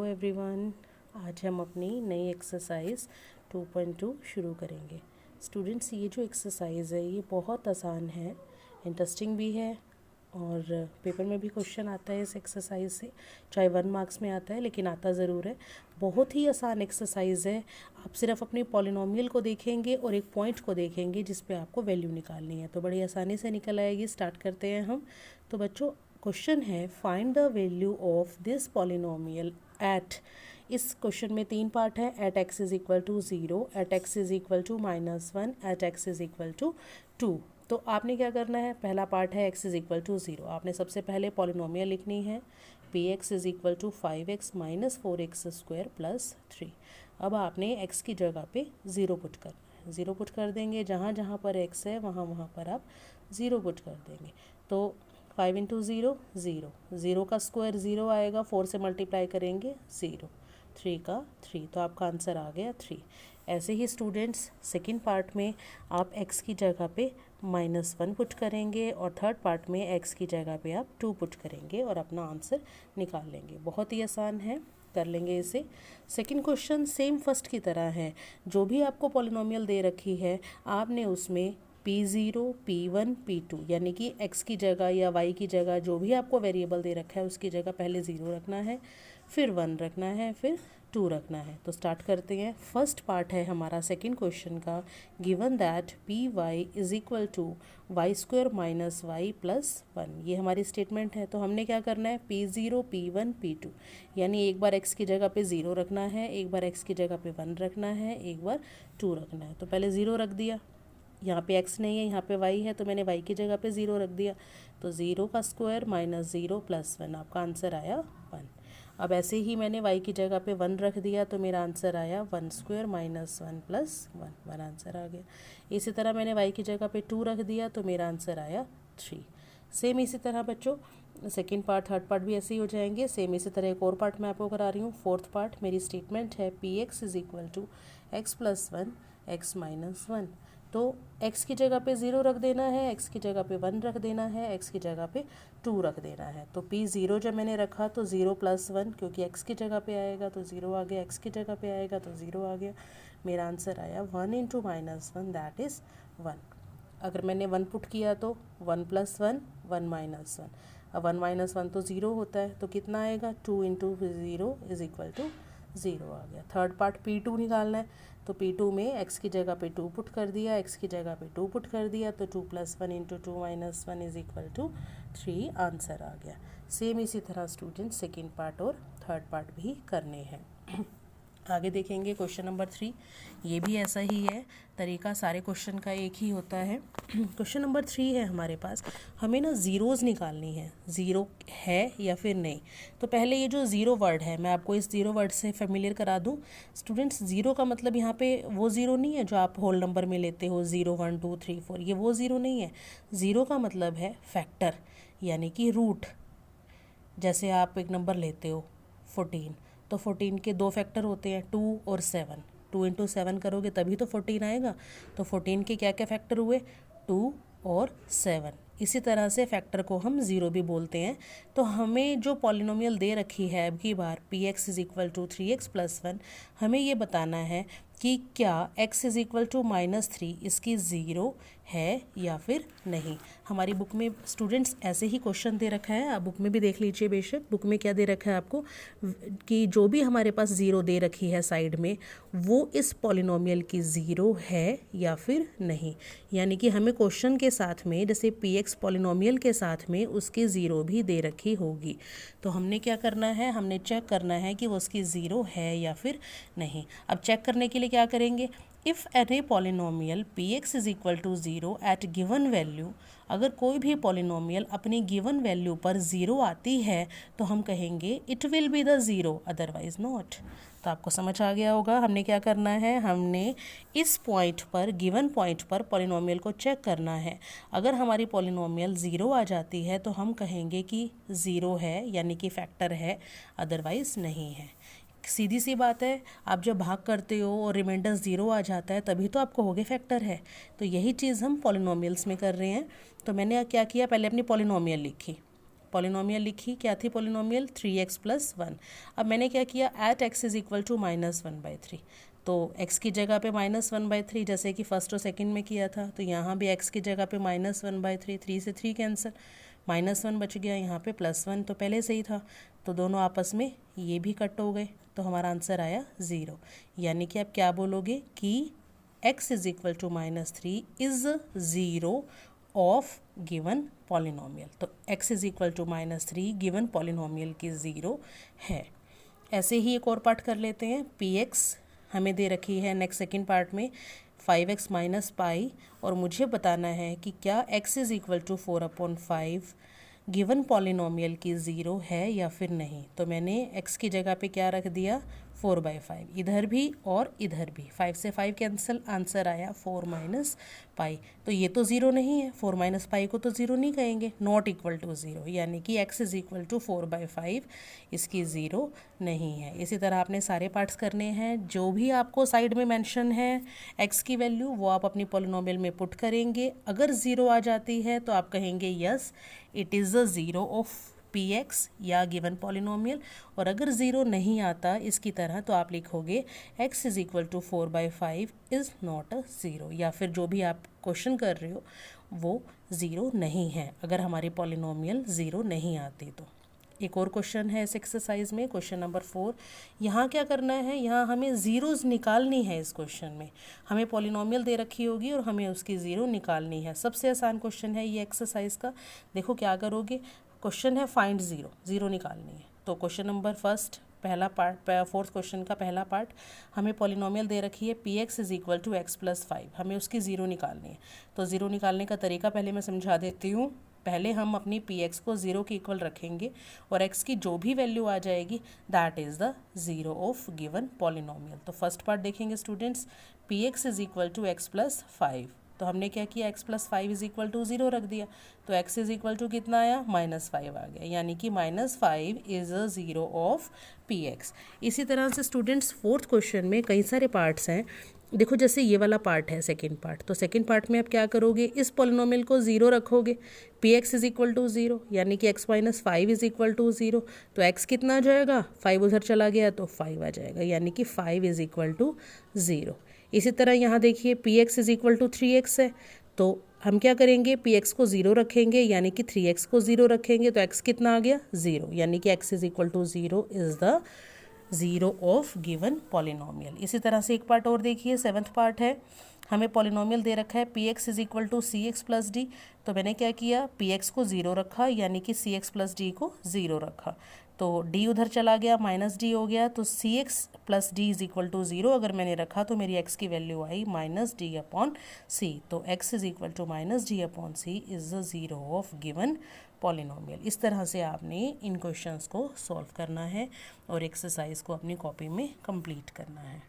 Everyone, आज हम अपनी नई एक्सरसाइज 2.2 शुरू करेंगे। स्टूडेंट्स, ये जो एक्सरसाइज है ये बहुत आसान है, इंटरेस्टिंग भी है और पेपर में भी क्वेश्चन आता है इस एक्सरसाइज से। चाहे 1 मार्क्स में आता है लेकिन आता ज़रूर है। बहुत ही आसान एक्सरसाइज है। आप सिर्फ अपनी पॉलिनोमियल को देखेंगे और एक पॉइंट को देखेंगे जिस पे आपको वैल्यू निकालनी है, तो बड़ी आसानी से निकल आएगी। स्टार्ट करते हैं हम। तो बच्चों, क्वेश्चन है find the value of this polynomial at. इस क्वेश्चन में 3 पार्ट है। At x is equal to 0, at x is equal to -1, at x is equal to 2। तो आपने क्या करना है, पहला पार्ट है एक्स इज इक्वल टू 0। आपने सबसे पहले पॉलिनोमियल लिखनी है p x is equal to 5x minus 4x square plus 3। अब आपने x की जगह पे 0 पुट करना है। 0 पुट कर देंगे, जहाँ जहाँ पर x है वहाँ वहाँ पर आप 0 पुट कर देंगे। तो 5 इंटू 0 0, 0 का स्क्वायर 0 आएगा, 4 से मल्टीप्लाई करेंगे 0, 3 का 3, तो आपका आंसर आ गया 3। ऐसे ही स्टूडेंट्स, सेकंड पार्ट में आप x की जगह पे -1 पुट करेंगे और थर्ड पार्ट में x की जगह पे आप 2 पुट करेंगे और अपना आंसर निकाल लेंगे। बहुत ही आसान है, कर लेंगे इसे। सेकंड क्वेश्चन सेम फर्स्ट की तरह है। जो भी आपको पॉलिनोमियल दे रखी है आपने उसमें P0, P1, P2 यानी कि x की जगह या y की जगह जो भी आपको वेरिएबल दे रखा है उसकी जगह पहले 0 रखना है, फिर 1 रखना है, फिर 2 रखना है। तो स्टार्ट करते हैं। फर्स्ट पार्ट है हमारा सेकंड क्वेश्चन का। Given that p y is equal to y square minus y plus 1, ये हमारी स्टेटमेंट है। तो हमने क्या करना है, P0, P1, P2 यानी एक बार x की जगह पे 0 रखना है, एक बार x की जगह पे 1 रखना है, एक बार 2 रखना है। तो पहले 0 रख दिया, यहाँ पे x नहीं है, यहाँ पे y है, तो मैंने y की जगह पे 0 रख दिया। तो 0 का स्क्वायर माइनस 0 प्लस 1, आपका आंसर आया 1। अब ऐसे ही मैंने y की जगह पे 1 रख दिया, तो मेरा आंसर आया 1 स्क्वायर माइनस 1 प्लस 1 आंसर आ गया। इसी तरह मैंने y की जगह पे 2 रख दिया, तो मेरा आंसर आया 3। सेम इसी तरह बच्चों सेकेंड पार्ट थर्ड पार्ट भी ऐसे ही हो जाएंगे। सेम इसी तरह एक और पार्ट मैं आपको करा रही हूँ। फोर्थ पार्ट मेरी स्टेटमेंट है p x is equal to x plus 1 x minus 1। तो x की जगह पे 0 रख देना है, x की जगह पे 1 रख देना है, x की जगह पे 2 रख देना है। तो P0 जब मैंने रखा तो 0 प्लस 1, क्योंकि x की जगह पे आएगा तो 0 आ गया, x की जगह पे आएगा तो 0 आ गया। मेरा आंसर आया 1 इंटू माइनस 1 दैट इज़ 1। अगर मैंने 1 पुट किया तो 1 प्लस 1 1 माइनस 1। अब 1 माइनस 1 तो 0 होता है, तो कितना आएगा, 2 इंटू 0 इज इक्वल टू 0 आ गया। थर्ड पार्ट P2 निकालना है, तो P2 में x की जगह पे 2 पुट कर दिया, x की जगह पे 2 पुट कर दिया, तो 2 plus 1 into 2 minus 1 is equal to 3 answer आ गया। सेम इसी तरह स्टूडेंट सेकेंड पार्ट और थर्ड पार्ट भी करने हैं। आगे देखेंगे क्वेश्चन नंबर 3। ये भी ऐसा ही है, तरीका सारे क्वेश्चन का एक ही होता है। क्वेश्चन नंबर 3 है हमारे पास। हमें ना ज़ीरोज़ निकालनी है, ज़ीरो है या फिर नहीं। तो पहले ये जो ज़ीरो वर्ड है मैं आपको इस ज़ीरो वर्ड से फेमिलियर करा दूँ। स्टूडेंट्स, ज़ीरो का मतलब यहाँ पे वो ज़ीरो नहीं है जो आप होल नंबर में लेते हो 0 1 2 3 4, ये वो ज़ीरो नहीं है। ज़ीरो का मतलब है फैक्टर यानी कि रूट। जैसे आप एक नंबर लेते हो 14, तो 14 के 2 फैक्टर होते हैं 2 और 7। 2 इंटू 7 करोगे तभी तो 14 आएगा। तो 14 के क्या क्या फैक्टर हुए, 2 और 7। इसी तरह से फैक्टर को हम ज़ीरो भी बोलते हैं। तो हमें जो पॉलिनोमियल दे रखी है अब की बार P x is equal to 3x plus 1, हमें ये बताना है कि क्या x इज़ इक्वल टू -3 इसकी ज़ीरो है या फिर नहीं। हमारी बुक में स्टूडेंट्स ऐसे ही क्वेश्चन दे रखा है, आप बुक में भी देख लीजिए बेशक। बुक में क्या दे रखा है आपको कि जो भी हमारे पास ज़ीरो दे रखी है साइड में वो इस पॉलिनोमियल की ज़ीरो है या फिर नहीं। यानी कि हमें क्वेश्चन के साथ में जैसे पी एक्स पॉलिनोमियल के साथ में उसकी ज़ीरो भी दे रखी होगी। तो हमने क्या करना है, हमने चेक करना है कि वो उसकी ज़ीरो है या फिर नहीं। अब चेक करने के लिए क्या करेंगे, if any polynomial p x is equal to 0 at given value, अगर कोई भी पॉलिनोमियल अपनी गिवन वैल्यू पर 0 आती है तो हम कहेंगे it will be the zero, otherwise not. तो आपको समझ आ गया होगा हमने क्या करना है, हमने इस पॉइंट पर गिवन पॉइंट पर पॉलिनोमियल को चेक करना है। अगर हमारी पॉलिनोमियल 0 आ जाती है तो हम कहेंगे कि 0 है यानी कि फैक्टर है, अदरवाइज नहीं है। सीधी सी बात है, आप जब भाग करते हो और रिमाइंडर 0 आ जाता है तभी तो आपको होगे फैक्टर है। तो यही चीज़ हम पॉलिनोमियल्स में कर रहे हैं। तो मैंने क्या किया, पहले अपनी पॉलिनोमियल लिखी पॉलिनोमियल लिखी, क्या थी पॉलिनोमियल 3x + 1। अब मैंने क्या किया, at x is equal to -1/3, तो x की जगह पे -1/3 जैसे कि फर्स्ट और सेकंड में किया था, तो यहाँ भी x की जगह पे -1/3, 3 से 3 कैंसिल, -1 बच गया, यहाँ पे +1 तो पहले से ही था, तो दोनों आपस में ये भी कट हो गए, तो हमारा आंसर आया 0। यानी कि आप क्या बोलोगे कि x is equal to -3 is 0 of given polynomial. तो x is equal to -3 given polynomial की 0 है। ऐसे ही एक और पार्ट कर लेते हैं। px हमें दे रखी है नेक्स्ट सेकंड पार्ट में 5x - पाई, और मुझे बताना है कि क्या x is equal to 4/5 given polynomial की 0 है या फिर नहीं। तो मैंने x की जगह पे क्या रख दिया, 4/5, इधर भी और इधर भी 5 से 5 कैंसिल, आंसर आया 4 - पाई। तो ये तो 0 नहीं है, 4 - पाई को तो 0 नहीं कहेंगे, नॉट इक्वल टू 0, यानी कि x इज इक्वल टू 4/5 इसकी 0 नहीं है। इसी तरह आपने सारे पार्ट्स करने हैं, जो भी आपको साइड में मेंशन है x की वैल्यू वो आप अपनी पॉलिनोमियल में पुट करेंगे। अगर 0 आ जाती है तो आप कहेंगे yes it is the 0 of px या गिवन पॉलिनोमियल, और अगर 0 नहीं आता इसकी तरह तो आप लिखोगे x is equal to 4/5 is not a 0, या फिर जो भी आप क्वेश्चन कर रहे हो वो 0 नहीं है अगर हमारी पॉलिनोमियल 0 नहीं आती तो। एक और क्वेश्चन है इस एक्सरसाइज में, क्वेश्चन नंबर 4। यहाँ क्या करना है, यहाँ हमें ज़ीरोज़ निकालनी है। इस क्वेश्चन में हमें पॉलिनोमियल दे रखी होगी और हमें उसकी ज़ीरो निकालनी है। सबसे आसान क्वेश्चन है ये एक्सरसाइज का। देखो क्या करोगे, क्वेश्चन है फाइंड ज़ीरो, ज़ीरो निकालनी है। तो क्वेश्चन नंबर फर्स्ट पहला पार्ट, फोर्थ क्वेश्चन का पहला पार्ट, हमें पॉलिनोमियल दे रखी है px is equal to x + 5, हमें उसकी ज़ीरो निकालनी है। तो ज़ीरो निकालने का तरीका पहले मैं समझा देती हूँ। पहले हम अपनी px को 0 के इक्वल रखेंगे और x की जो भी वैल्यू आ जाएगी that is the 0 of given polynomial. तो फर्स्ट पार्ट देखेंगे students, px is equal to x + 5, तो हमने क्या किया, x + 5 इज इक्वल टू 0 रख दिया, तो x इज इक्वल टू कितना आया, -5 आ गया, यानी कि -5 इज़ अ 0 ऑफ px। इसी तरह से स्टूडेंट्स फोर्थ क्वेश्चन में कई सारे पार्ट्स हैं। देखो जैसे ये वाला पार्ट है सेकंड पार्ट, तो सेकंड पार्ट में आप क्या करोगे, इस पॉलिनोमियल को 0 रखोगे, px इज इक्वल टू 0, यानी कि x - 5 इज इक्वल टू 0, तो x कितना आ जाएगा, 5 उधर चला गया तो 5 आ जाएगा, यानी कि 5 इज इक्वल टू 0। इसी तरह यहाँ देखिए px is equal to 3x है, तो हम क्या करेंगे, px को 0 रखेंगे, यानी कि 3x को 0 रखेंगे, तो x कितना आ गया, 0, यानी कि x is equal to 0 is the 0 of given polynomial. इसी तरह से एक पार्ट और देखिए, सेवन्थ पार्ट है, हमें पॉलिनोमियल दे रखा है px is equal to cx + d, तो मैंने क्या किया, px को 0 रखा, यानी कि cx + d को 0 रखा, तो d उधर चला गया, -d हो गया, तो cx + d is equal to 0 अगर मैंने रखा तो मेरी x की वैल्यू आई -d/c, तो x is equal to -d/c is the 0 of given polynomial. इस तरह से आपने इन क्वेश्चंस को सॉल्व करना है और एक्सरसाइज को अपनी कॉपी में कंप्लीट करना है।